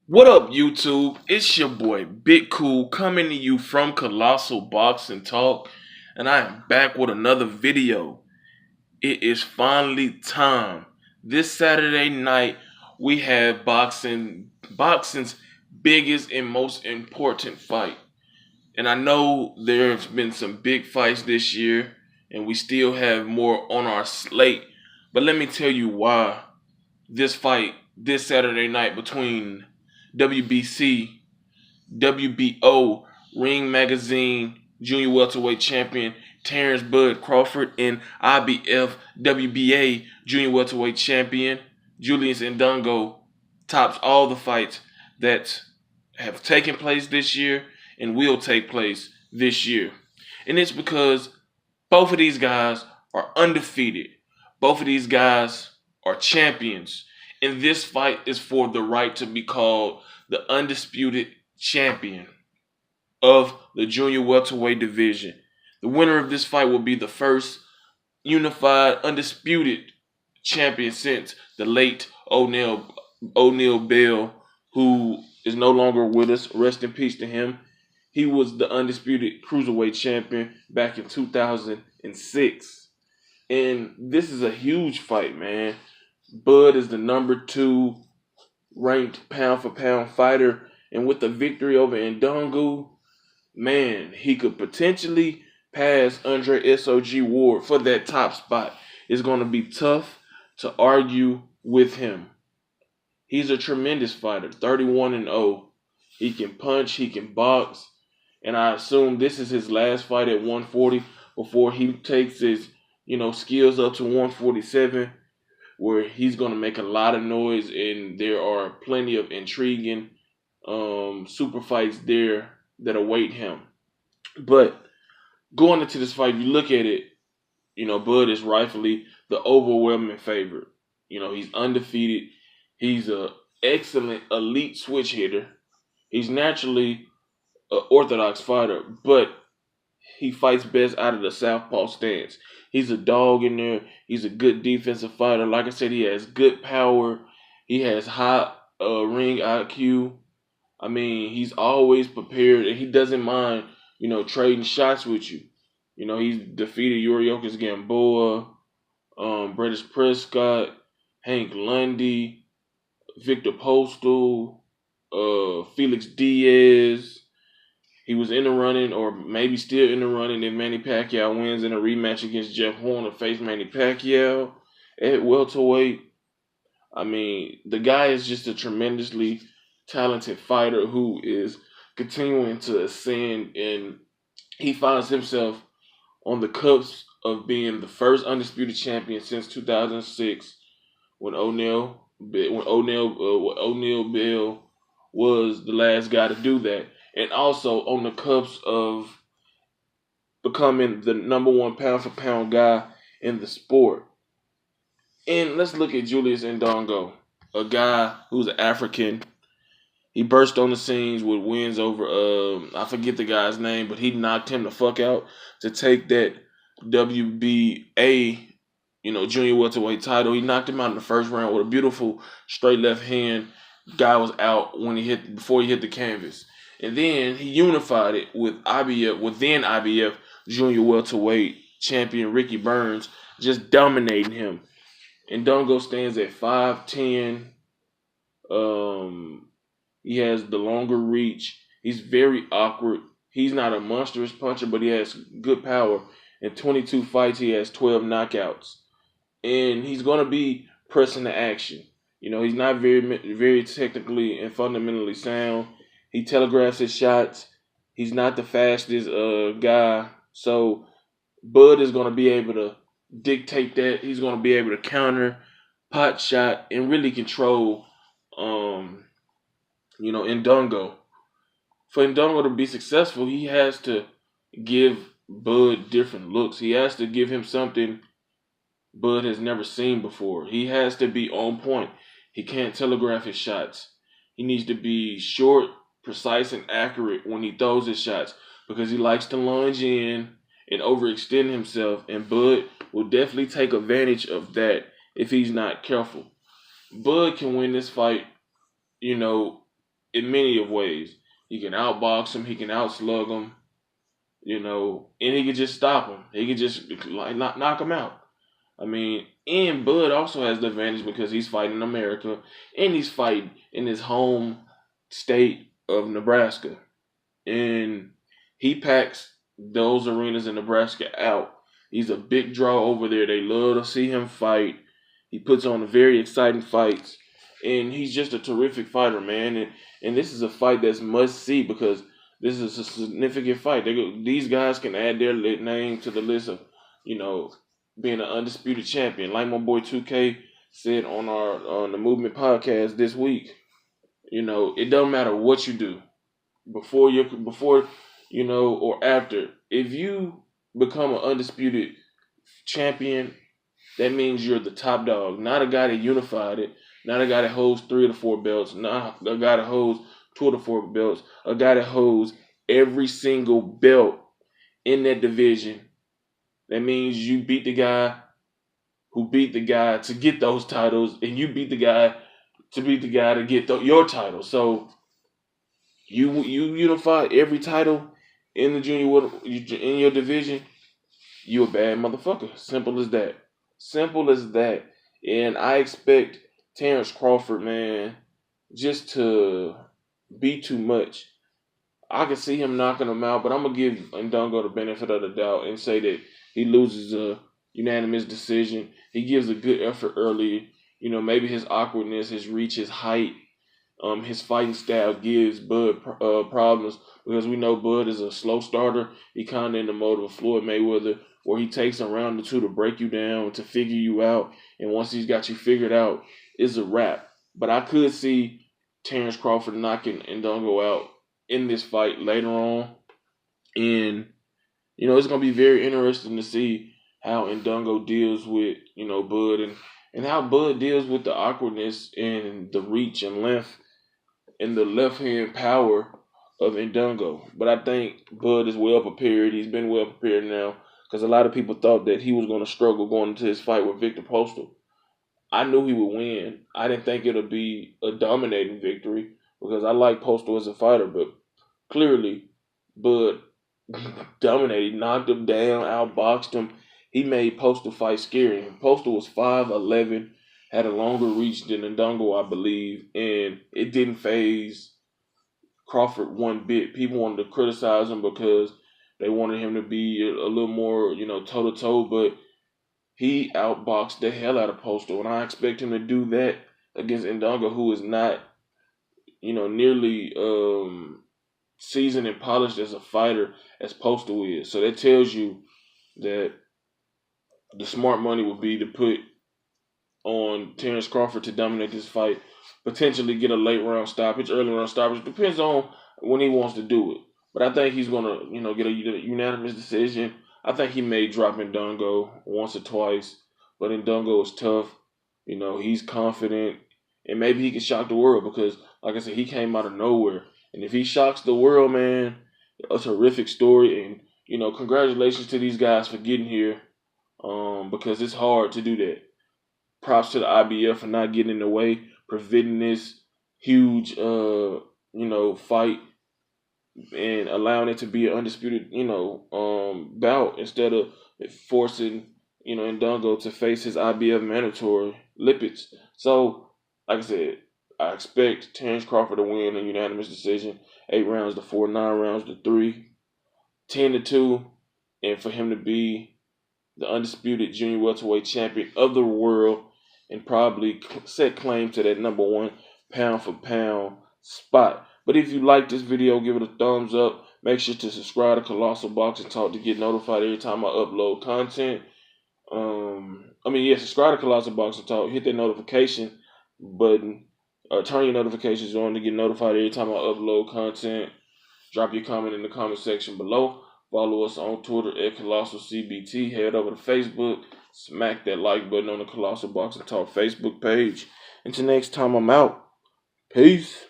What up, YouTube? It's your boy Big Cool coming to you from Colossal Boxing Talk, and I am back with another video. It is finally time. This Saturday night, we have boxing's biggest and most important fight. And I know there's been some big fights this year, and we still have more on our slate. But let me tell you why this fight this Saturday night between WBC, WBO, Ring Magazine, Junior Welterweight Champion Terence Bud Crawford and IBF WBA Junior Welterweight Champion Julius Indongo tops all the fights that have taken place this year and will take place this year. And it's because both of these guys are undefeated. Both of these guys are champions. And this fight is for the right to be called the undisputed champion of the junior welterweight division. The winner of this fight will be the first unified undisputed champion since the late O'Neal Bell, who is no longer with us. Rest in peace to him. He was the undisputed cruiserweight champion back in 2006. And this is a huge fight, man. Bud is the number 2 ranked pound for pound fighter, and with the victory over Indongo, man, he could potentially pass Andre SOG Ward for that top spot. It's going to be tough to argue with him. He's a tremendous fighter, 31-0. He can punch, he can box, and I assume this is his last fight at 140 before he takes his, skills up to 147. Where he's going to make a lot of noise, and there are plenty of intriguing super fights there that await him. But going into this fight, if you look at it, Bud is rightfully the overwhelming favorite. He's undefeated. He's an excellent elite switch hitter. He's naturally an orthodox fighter, but he fights best out of the southpaw stance. He's a dog in there. He's a good defensive fighter. Like I said, he has good power. He has high ring IQ. I mean, he's always prepared, and he doesn't mind, trading shots with you. He's defeated Yuriorkis Gamboa, British Prescott, Hank Lundy, Victor Postal, Felix Diaz. He was in the running, or maybe still in the running, if Manny Pacquiao wins in a rematch against Jeff Horn to face Manny Pacquiao at welterweight. I mean, the guy is just a tremendously talented fighter who is continuing to ascend, and he finds himself on the cusp of being the first undisputed champion since 2006, when O'Neal Bell was the last guy to do that. And also on the cusp of becoming the number 1 pound for pound guy in the sport. And let's look at Julius Indongo, a guy who's an African. He burst on the scenes with wins over, I forget the guy's name, but he knocked him the fuck out to take that WBA, junior welterweight title. He knocked him out in the first round with a beautiful straight left hand. Guy was out before he hit the canvas. And then he unified it with then IBF junior welterweight champion Ricky Burns, just dominating him. Indongo stands at 5'10". He has the longer reach. He's very awkward. He's not a monstrous puncher, but he has good power. In 22 fights, he has 12 knockouts. And he's going to be pressing the action. He's not very, very technically and fundamentally sound. He telegraphs his shots. He's not the fastest guy. So Bud is going to be able to dictate that. He's going to be able to counter, pot shot, and really control, Indongo. For Indongo to be successful, he has to give Bud different looks. He has to give him something Bud has never seen before. He has to be on point. He can't telegraph his shots. He needs to be short, precise, and accurate when he throws his shots, because he likes to lunge in and overextend himself, and Bud will definitely take advantage of that if he's not careful. Bud can win this fight, in many of ways. He can outbox him, he can outslug him, and he can just stop him. He can just like knock him out. I mean, and Bud also has the advantage because he's fighting in America and he's fighting in his home state of Nebraska. And he packs those arenas in Nebraska out. He's a big draw over there. They love to see him fight. He puts on very exciting fights. And he's just a terrific fighter, man. And this is a fight that's must see because this is a significant fight. These guys can add their name to the list of, being an undisputed champion. Like my boy 2K said on the Movement podcast this week, it doesn't matter what you do before or after. If you become an undisputed champion, that means you're the top dog, not a guy that unified it, not a guy that holds 3 or 4 belts, not a guy that holds 2 or 4 belts, a guy that holds every single belt in that division. That means you beat the guy who beat the guy to get those titles, and you beat the guy to beat the guy to get your title. So you unify every title in the in your division. You a bad motherfucker. Simple as that. Simple as that. And I expect Terence Crawford, man, just to be too much. I can see him knocking him out, but I'm going to give Indongo the benefit of the doubt and say that he loses a unanimous decision. He gives a good effort early. Maybe his awkwardness, his reach, his height, his fighting style gives Bud problems because we know Bud is a slow starter. He kind of in the mode of a Floyd Mayweather where he takes a round or two to break you down, to figure you out. And once he's got you figured out, it's a wrap. But I could see Terence Crawford knocking Indongo out in this fight later on. And, it's going to be very interesting to see how Indongo deals with, Bud and how Bud deals with the awkwardness and the reach and length and the left-hand power of Indongo. But I think Bud is well prepared. He's been well prepared now because a lot of people thought that he was going to struggle going into his fight with Victor Postal. I knew he would win. I didn't think it would be a dominating victory because I like Postal as a fighter, but clearly Bud dominated, knocked him down, outboxed him. He made Postal fight scary. Postal was 5'11", had a longer reach than Indongo, I believe, and it didn't phase Crawford one bit. People wanted to criticize him because they wanted him to be a little more, toe-to-toe, but he outboxed the hell out of Postal, and I expect him to do that against Indongo, who is not, nearly seasoned and polished as a fighter as Postal is. So that tells you that the smart money would be to put on Terence Crawford to dominate this fight, potentially get a late round stoppage, early round stoppage. Depends on when he wants to do it. But I think he's going to, get a unanimous decision. I think he may drop Indongo once or twice, but Indongo is tough. He's confident, and maybe he can shock the world because, like I said, he came out of nowhere. And if he shocks the world, man, a terrific story. And, congratulations to these guys for getting here because it's hard to do that. Props to the IBF for not getting in the way, preventing this huge, fight and allowing it to be an undisputed, bout instead of forcing, Indongo to face his IBF mandatory Lipids. So, like I said, I expect Terence Crawford to win a unanimous decision, 8 rounds to 4, 9 rounds to 3, 10-2, and for him to be the undisputed junior welterweight champion of the world and probably set claim to that number 1 pound for pound spot. But if you like this video, give it a thumbs up. Make sure to subscribe to Colossal Boxing Talk to get notified every time I upload content. Subscribe to Colossal Boxing Talk. Hit that notification button. Turn your notifications on to get notified every time I upload content. Drop your comment in the comment section below. Follow us on Twitter at Colossal CBT. Head over to Facebook. Smack that like button on the Colossal Boxing Talk Facebook page. Until next time, I'm out. Peace.